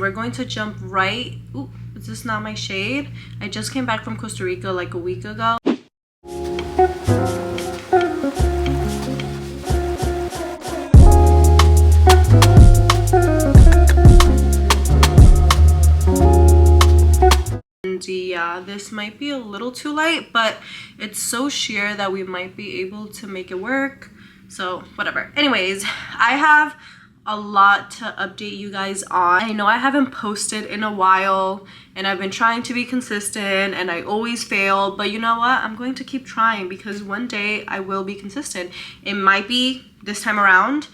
We're going to jump right. Ooh, is this not my shade? I just came back from Costa Rica like a week ago. And yeah, this might be a little too light, but it's so sheer that we might be able to make it work. So whatever. Anyways, I have a lot to update you guys on. I know I haven't posted in a while and I've been trying to be consistent and I always fail, but you know what? I'm going to keep trying because one day I will be consistent. It might be this time around.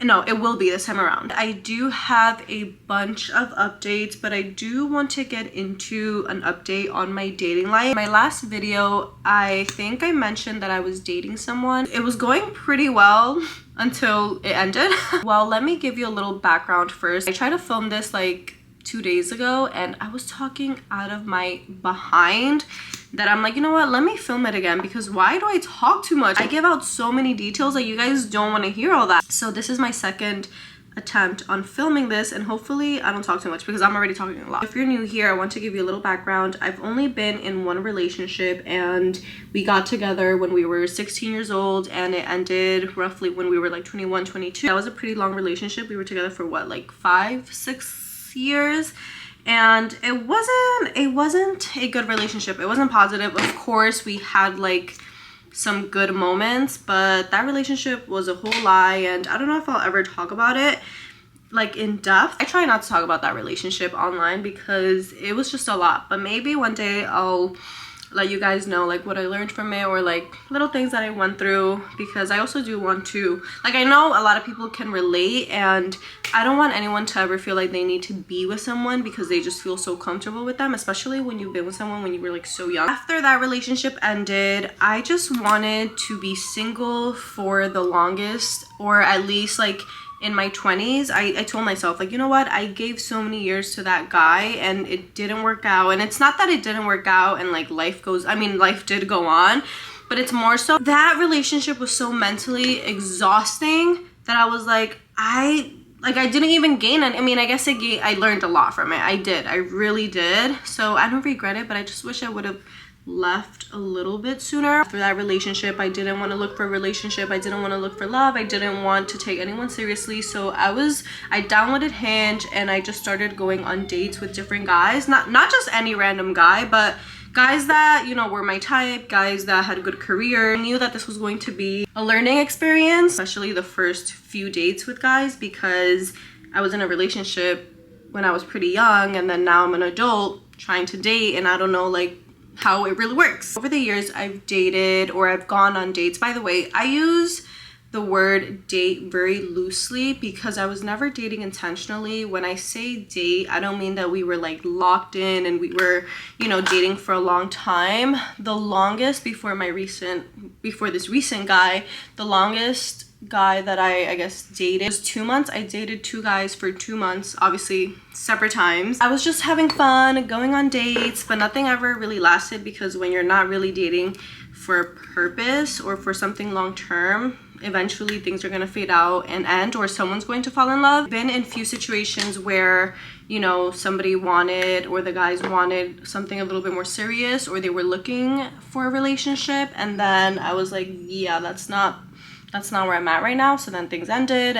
No, it will be this time around. I do have a bunch of updates, but I do want to get into an update on my dating life. My last video, I think I mentioned that I was dating someone. It was going pretty well until it ended. Well, let me give you a little background first. I tried to film this like 2 days ago and I was talking out of my behind that I'm like, you know what, let me film it again because why do I talk too much? I give out so many details that you guys don't want to hear all that. So this is my second attempt on filming this and hopefully I don't talk too much because I'm already talking a lot. If you're new here, I want to give you a little background. I've only been in one relationship and we got together when we were 16 years old and it ended roughly when we were like 21, 22. That was a pretty long relationship. We were together for what, like 5, 6 years? And it wasn't a good relationship. It wasn't positive. Of course, we had like some good moments, but that relationship was a whole lie and I don't know if I'll ever talk about it like in depth. I try not to talk about that relationship online because it was just a lot, but maybe one day I'll let you guys know like what I learned from it or like little things that I went through because I also do want to, like, I know a lot of people can relate and I don't want anyone to ever feel like they need to be with someone because they just feel so comfortable with them, especially when you've been with someone when you were like so young. After that relationship ended, I just wanted to be single for the longest, or at least like in my 20s. I told myself like, you know what, I gave so many years to that guy and it didn't work out. And it's not that it didn't work out and like life did go on, but it's more so that relationship was so mentally exhausting that I was like, I didn't even gain any. I mean, I guess I learned a lot from it. I really did. So I don't regret it, but I just wish I would have left a little bit sooner. After that relationship, I didn't want to look for a relationship. I didn't want to look for love. I didn't want to take anyone seriously. So I downloaded Hinge and I just started going on dates with different guys. Not just any random guy, but guys that, you know, were my type, guys that had a good career. I knew that this was going to be a learning experience, especially the first few dates with guys, because I was in a relationship when I was pretty young and then now I'm an adult trying to date and I don't know like how it really works. Over the years, I've dated or I've gone on dates. By the way, I use the word date very loosely because I was never dating intentionally. When I say date, I don't mean that we were like locked in and we were, you know, dating for a long time. The longest before this recent guy, the longest guy that I guess dated was 2 months. I dated 2 guys for 2 months, obviously separate times. I was just having fun, going on dates, but nothing ever really lasted because when you're not really dating for a purpose or for something long term, eventually things are going to fade out and end, or someone's going to fall in love. I've been in few situations where, you know, somebody wanted or the guys wanted something a little bit more serious or they were looking for a relationship, and then I was like, yeah, that's not where I'm at right now. So then things ended,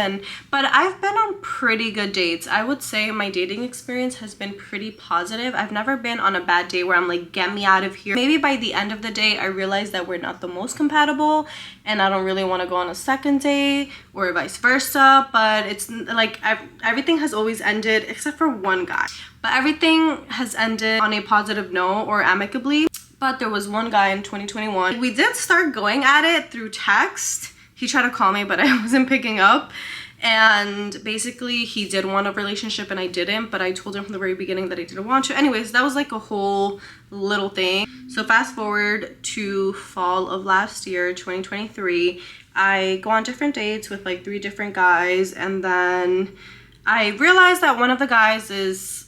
but I've been on pretty good dates. I would say my dating experience has been pretty positive. I've never been on a bad date where I'm like, get me out of here. Maybe by the end of the day, I realized that we're not the most compatible and I don't really want to go on a second date or vice versa. But it's like everything has always ended except for one guy. But everything has ended on a positive note or amicably. But there was one guy in 2021. We did start going at it through text. He tried to call me, but I wasn't picking up. And basically, he did want a relationship and I didn't. But I told him from the very beginning that I didn't want to. Anyways, that was like a whole little thing. So fast forward to fall of last year, 2023. I go on different dates with like 3 different guys. And then I realized that one of the guys is,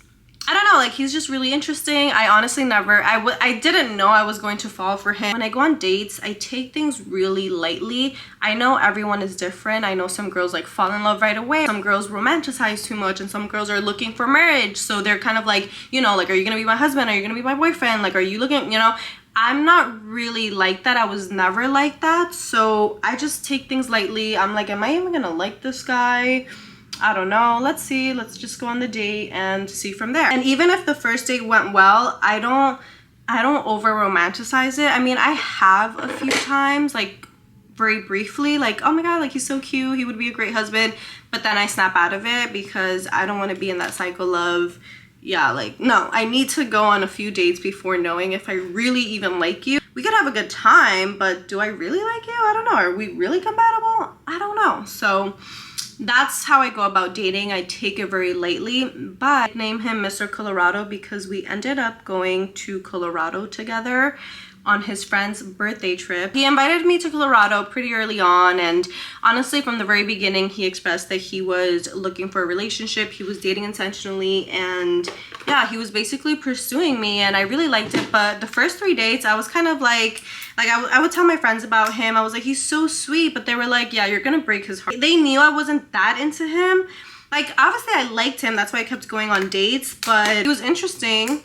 I don't know, like he's just really interesting. I honestly I didn't know I was going to fall for him. When I go on dates, I take things really lightly. I know everyone is different. I know some girls like fall in love right away. Some girls romanticize too much, and some girls are looking for marriage. So they're kind of like, you know, like, are you gonna be my husband? Are you gonna be my boyfriend? Like, are you looking, you know? I'm not really like that. I was never like that. So I just take things lightly. I'm like, am I even gonna like this guy? I don't know. Let's see. Let's just go on the date and see from there. And even if the first date went well, I don't over romanticize it. I mean, I have a few times, like very briefly, like, oh my god, like he's so cute, he would be a great husband, but then I snap out of it because I don't want to be in that cycle of, yeah, like, no, I need to go on a few dates before knowing if I really even like you. We could have a good time, but do I really like you? I don't know. Are we really compatible? I don't know. So that's how I go about dating. I take it very lightly, but I name him Mr. Colorado because we ended up going to Colorado together on his friend's birthday trip. He invited me to Colorado pretty early on, and honestly from the very beginning he expressed that he was looking for a relationship. He was dating intentionally, and yeah, he was basically pursuing me, and I really liked it. But the first 3 dates I was kind of like I would tell my friends about him. I was like, he's so sweet, but they were like, yeah, you're gonna break his heart. They knew I wasn't that into him. Like, obviously I liked him, that's why I kept going on dates, but it was interesting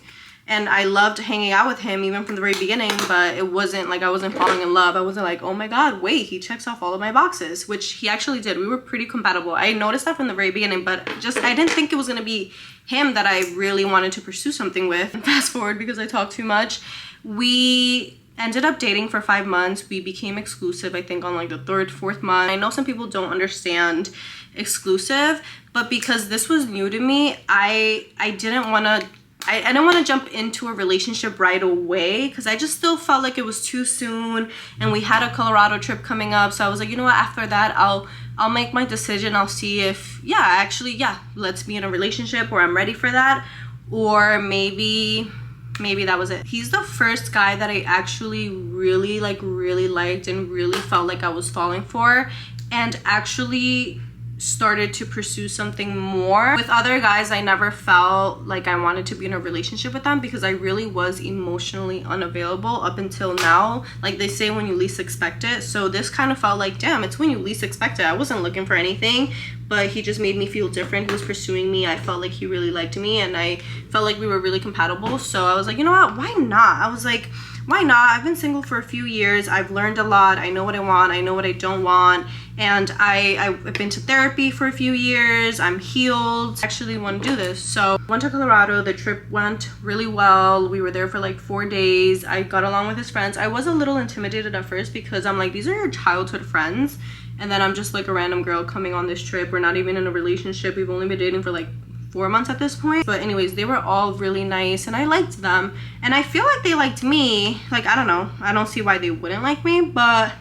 and I loved hanging out with him even from the very beginning, but it wasn't like I wasn't falling in love. I wasn't like, oh my god, wait, he checks off all of my boxes, which he actually did. We were pretty compatible. I noticed that from the very beginning, but just I didn't think it was gonna be him that I really wanted to pursue something with. Fast forward, because I talk too much, we ended up dating for 5 months. We became exclusive, I think, on like the 3rd, 4th month. I know some people don't understand exclusive, but because this was new to me, I didn't want to jump into a relationship right away because I just still felt like it was too soon, and we had a Colorado trip coming up. So I was like, you know what, after that I'll make my decision. I'll see if, yeah, actually, yeah, let's be in a relationship, or I'm ready for that, or maybe that was it. He's the first guy that I actually really liked and really felt like I was falling for, and actually started to pursue something more. With other guys, I never felt like I wanted to be in a relationship with them because I really was emotionally unavailable up until now. Like they say, when you least expect it. So this kind of felt like, damn, it's when you least expect it. I wasn't looking for anything, but he just made me feel different. He was pursuing me. I felt like he really liked me, and I felt like we were really compatible. So I was like, you know what, why not? I was like, why not? I've been single for a few years. I've learned a lot. I know what I want. I know what I don't want. And I've been to therapy for a few years. I'm healed. I actually want to do this. So I went to Colorado. The trip went really well. We were there for like 4 days. I got along with his friends. I was a little intimidated at first because I'm like, these are your childhood friends. And then I'm just like a random girl coming on this trip. We're not even in a relationship. We've only been dating for like 4 months at this point. But anyways, they were all really nice and I liked them, and I feel like they liked me. Like, I don't know, I don't see why they wouldn't like me, but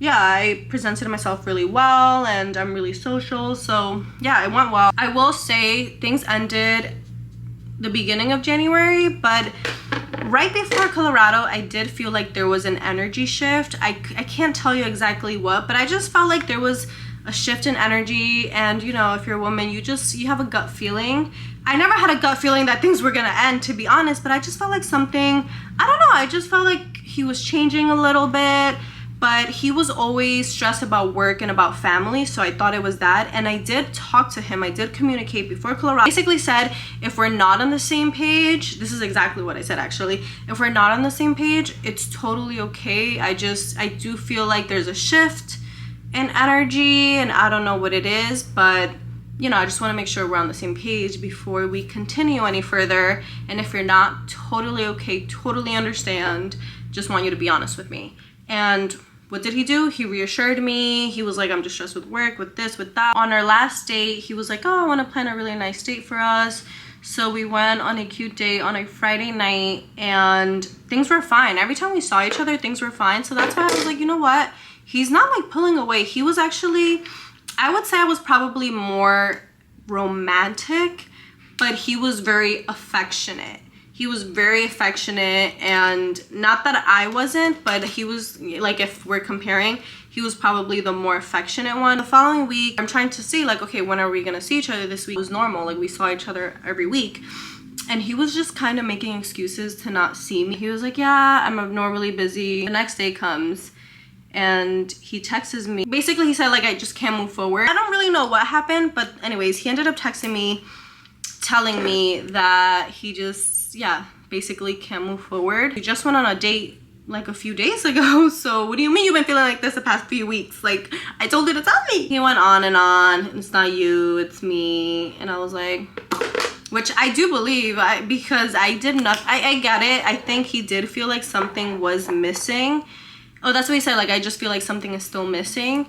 yeah, I presented myself really well and I'm really social, so yeah, it went well. I will say things ended the beginning of January, but right before Colorado, I did feel like there was an energy shift. I can't tell you exactly what, but I just felt like there was a shift in energy. And you know, if you're a woman, you have a gut feeling. I never had a gut feeling that things were gonna end, to be honest, but I just felt like something, I don't know, I just felt like he was changing a little bit, but he was always stressed about work and about family, so I thought it was that. And I did talk to him, I did communicate before Colorado. I basically said, if we're not on the same page, this is exactly what I said actually, if we're not on the same page, it's totally okay. I do feel like there's a shift in energy and I don't know what it is, but you know, I just want to make sure we're on the same page before we continue any further. And if you're not, totally okay, totally understand, just want you to be honest with me. And what did he do? He reassured me. He was like, I'm just stressed with work, with this, with that. On our last date, he was like, oh, I want to plan a really nice date for us. So we went on a cute date on a Friday night and things were fine. Every time we saw each other, things were fine. So that's why I was like, you know what? He's not like pulling away. He was actually, I would say I was probably more romantic, but he was very affectionate. He was very affectionate, and not that I wasn't, but he was, like, if we're comparing, he was probably the more affectionate one. The following week, I'm trying to see, like, okay, when are we gonna see each other this week? It was normal, like, we saw each other every week. and he was just kind of making excuses to not see me. He was like, yeah, I'm abnormally busy. The next day comes and he texts me. Basically, he said like, I just can't move forward. I don't really know what happened, but anyways, he ended up texting me telling me that he just, yeah, basically can't move forward. We just went on a date like a few days ago. So what do you mean you've been feeling like this the past few weeks? Like, I told you to tell me. He went on and on. It's not you, it's me. And I was like, which I do believe, because I did not, I get it. I think he did feel like something was missing. Oh, that's what he said. Like, I just feel like something is still missing.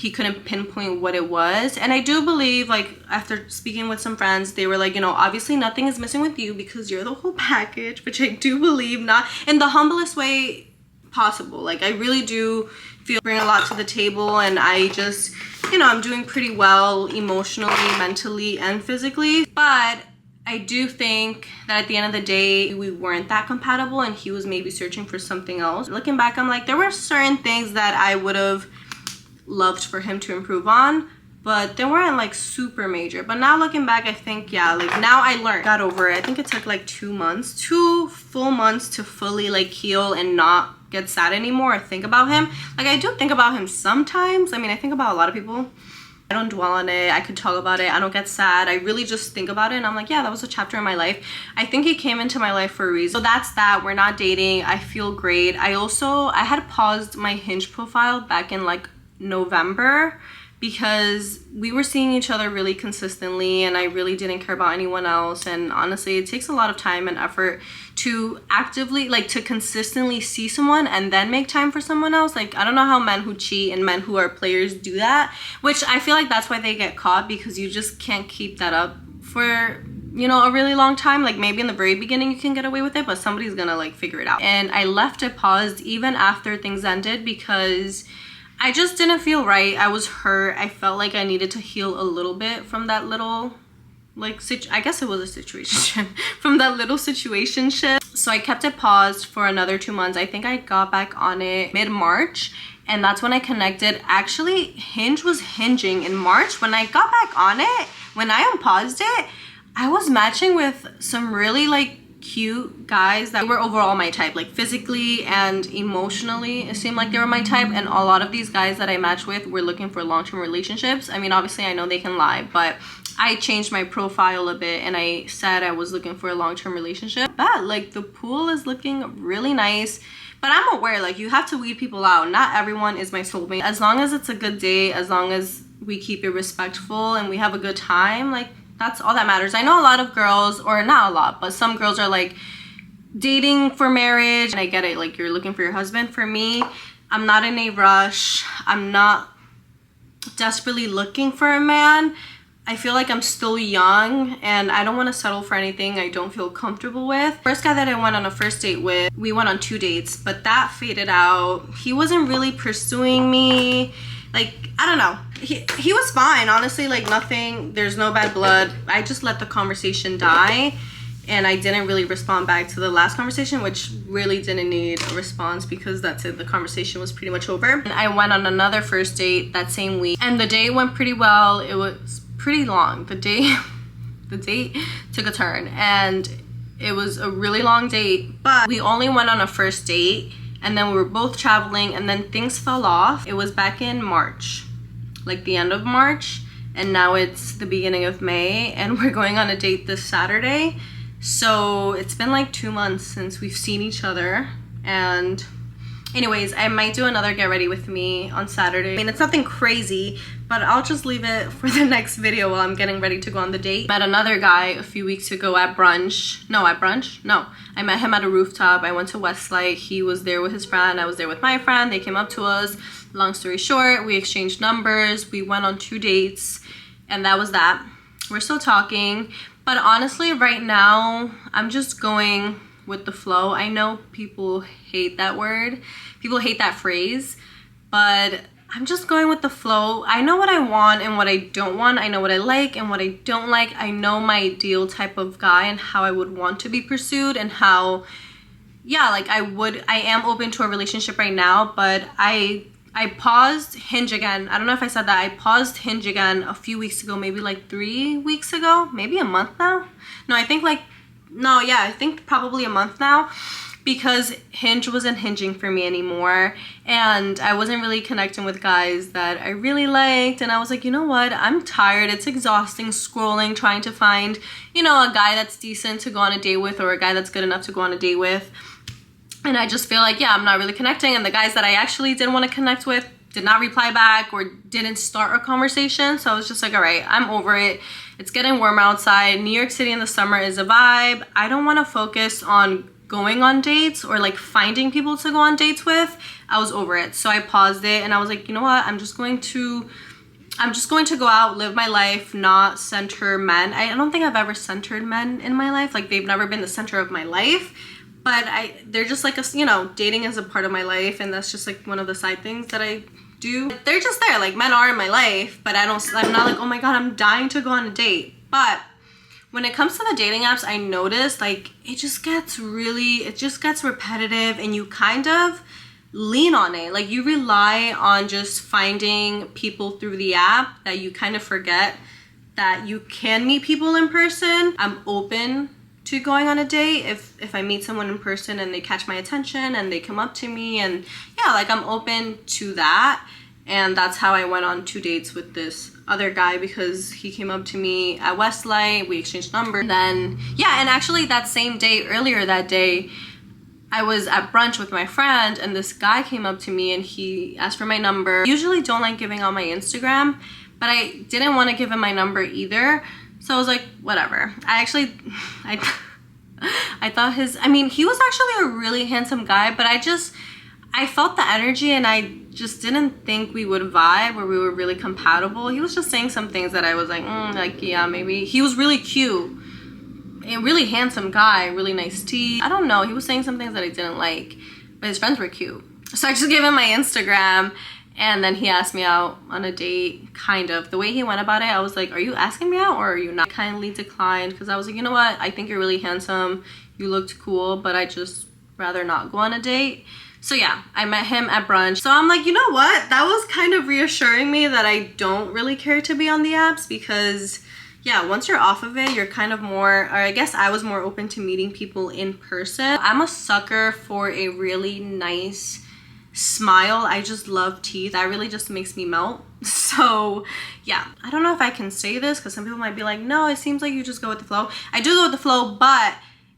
He couldn't pinpoint what it was. And I do believe, like, after speaking with some friends, they were like, you know, obviously nothing is missing with you because you're the whole package, which I do believe, not in the humblest way possible. Like, I really do feel bring a lot to the table, and I just, you know, I'm doing pretty well emotionally, mentally, and physically. But I do think that at the end of the day, we weren't that compatible, and he was maybe searching for something else. Looking back, I'm like, there were certain things that I would have loved for him to improve on, but they weren't like super major. But now looking back, I think, yeah, like now I learned, got over it. I think it took like 2 months, 2 full months to fully like heal and not get sad anymore or think about him. Like, I do think about him sometimes. I mean, I think about a lot of people. I don't dwell on it. I could talk about it. I don't get sad. I really just think about it, and I'm like, yeah, that was a chapter in my life. I think he came into my life for a reason. So that's that. We're not dating. I feel great. I had paused my Hinge profile back in like November because we were seeing each other really consistently, and I really didn't care about anyone else. And honestly, it takes a lot of time and effort to actively, like, to consistently see someone and then make time for someone else. Like, I don't know how men who cheat and men who are players do that, which I feel like that's why they get caught, because you just can't keep that up for, you know, a really long time. Like, maybe in the very beginning you can get away with it, but somebody's gonna like figure it out. And I left it paused even after things ended because I just didn't feel right. I was hurt. I felt like I needed to heal a little bit from that little, like, I guess it was a situation from that little situationship. So I kept it paused for another 2 months. I think I got back on it mid-March, and that's when I connected. Actually, Hinge was hinging in March. When I got back on it, when I unpaused it, I was matching with some really like cute guys that were overall my type, like physically and emotionally. It seemed like they were my type, and a lot of these guys that I matched with were looking for long-term relationships. I mean, obviously I know they can lie, but I changed my profile a bit and I said I was looking for a long-term relationship. But like, the pool is looking really nice, but I'm aware, like, you have to weed people out. Not everyone is my soulmate. As long as it's a good date, as long as we keep it respectful and we have a good time, like, that's all that matters. I know a lot of girls, or not a lot, but some girls are like dating for marriage, and I get it, like, you're looking for your husband. For me, I'm not in a rush. I'm not desperately looking for a man. I feel like I'm still young and I don't want to settle for anything I don't feel comfortable with. First guy that I went on a first date with, we went on 2 dates, but that faded out. He wasn't really pursuing me. Like, I don't know. He was fine, honestly, like, nothing, there's no bad blood. I just let the conversation die, and I didn't really respond back to the last conversation, which really didn't need a response because that's it. The conversation was pretty much over. And I went on another first date that same week, and the date went pretty well. It was pretty long. The date took a turn, and it was a really long date, but we only went on a first date, and then we were both traveling, and then things fell off. It was back in March, like the end of March, and now it's the beginning of May, and we're going on a date this Saturday. So it's been like 2 months since we've seen each other. And anyways, I might do another get ready with me on Saturday. I mean, it's nothing crazy, but I'll just leave it for the next video while I'm getting ready to go on the date. Met another guy a few weeks ago at brunch. No, at brunch? No. I met him at a rooftop. I went to Westlight. He was there with his friend. I was there with my friend. They came up to us. Long story short, we exchanged numbers. We went on 2 dates, and that was that. We're still talking. But honestly, right now, I'm just going with the flow. I know people hate that word. People hate that phrase, but I'm just going with the flow. I know what I want and what I don't want. I know what I like and what I don't like. I know my ideal type of guy and how I would want to be pursued, and how, yeah, like, I am open to a relationship right now, but I paused Hinge again. I don't know if I said that. I paused Hinge again a few weeks ago, maybe like 3 weeks ago, maybe a month now. No, I think like no, yeah, I think probably a month now, because Hinge wasn't hinging for me anymore, and I wasn't really connecting with guys that I really liked, and I was like, you know what, I'm tired. It's exhausting scrolling, trying to find, you know, a guy that's decent to go on a date with, or a guy that's good enough to go on a date with. And I just feel like, yeah, I'm not really connecting, and the guys that I actually did want to connect with did not reply back or didn't start a conversation. So I was just like, all right, I'm over it. It's getting warmer outside. New York City in the summer is a vibe. I don't want to focus on going on dates or like finding people to go on dates with. I was over it. So I paused it, and I was like, you know what? I'm just going to go out, live my life, not center men. I don't think I've ever centered men in my life. Like, they've never been the center of my life. But they're just like, you know, dating is a part of my life, and that's just like one of the side things that I do. They're just there. Like, men are in my life, but I'm not like, oh my god, I'm dying to go on a date. But when it comes to the dating apps, I noticed like it just gets repetitive, and you kind of lean on it. Like, you rely on just finding people through the app, that you kind of forget that you can meet people in person. I'm open to going on a date if I meet someone in person and they catch my attention and they come up to me, and yeah, like, I'm open to that. And that's how I went on 2 dates with this other guy, because he came up to me at Westlight, we exchanged numbers, and then yeah, and actually that same day, earlier that day, I was at brunch with my friend, and this guy came up to me and he asked for my number. I usually don't like giving out my Instagram, but I didn't want to give him my number either. So I was like, whatever. I thought he was actually a really handsome guy, but I felt the energy, and I just didn't think we would vibe or we were really compatible. He was just saying some things that I was like, like, yeah, maybe. He was really cute, a really handsome guy, really nice teeth. I don't know, he was saying some things that I didn't like, but his friends were cute. So I just gave him my Instagram, and then he asked me out on a date, kind of. The way he went about it, I was like, are you asking me out or are you not? I kindly declined, because I was like, you know what? I think you're really handsome. You looked cool, but I just rather not go on a date. So yeah, I met him at brunch. So I'm like, you know what? That was kind of reassuring me that I don't really care to be on the apps, because yeah, once you're off of it, you're kind of more, or I guess I was more open to meeting people in person. I'm a sucker for a really nice smile. I just love teeth. That really just makes me melt. So yeah, I don't know if I can say this, because some people might be like, no, it seems like you just go with the flow. I do go with the flow, but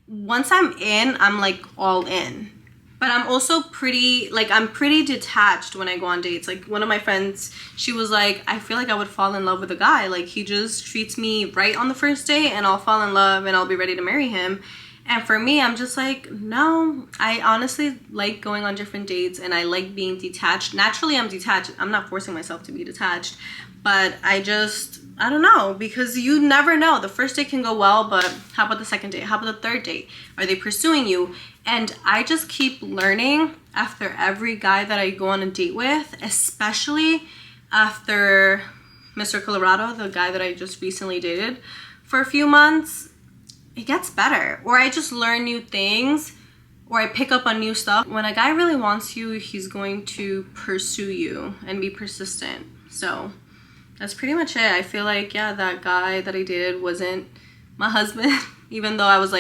once I'm in, I'm like all in. But I'm also pretty detached when I go on dates. Like, one of my friends, she was like, I feel like I would fall in love with a guy. Like, he just treats me right on the first date, and I'll fall in love and I'll be ready to marry him. And for me, I'm just like, no. I honestly like going on different dates, and I like being detached. Naturally, I'm detached. I'm not forcing myself to be detached. But I don't know, because you never know. The first date can go well, but how about the second date? How about the third date? Are they pursuing you? And I just keep learning after every guy that I go on a date with, especially after Mr. Colorado, the guy that I just recently dated for a few months. It gets better. Or I just learn new things, or I pick up on new stuff. When a guy really wants you, he's going to pursue you and be persistent. So that's pretty much it. I feel like, yeah, that guy that I dated wasn't my husband. Even though I was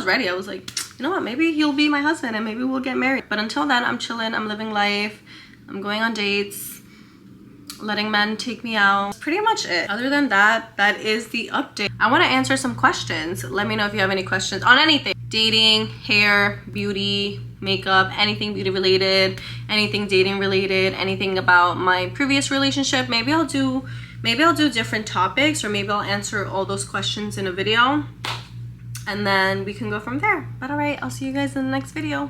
ready. I was like, you know what, maybe he'll be my husband and maybe we'll get married. But until then, I'm chilling, I'm living life, I'm going on dates, letting men take me out. That's pretty much it. Other than that, that is the update. I want to answer some questions. Let me know if you have any questions on anything. Dating, hair, beauty, makeup, anything beauty related, anything dating related, anything about my previous relationship. Maybe I'll do different topics, or maybe I'll answer all those questions in a video, and then we can go from there. But all right, I'll see you guys in the next video.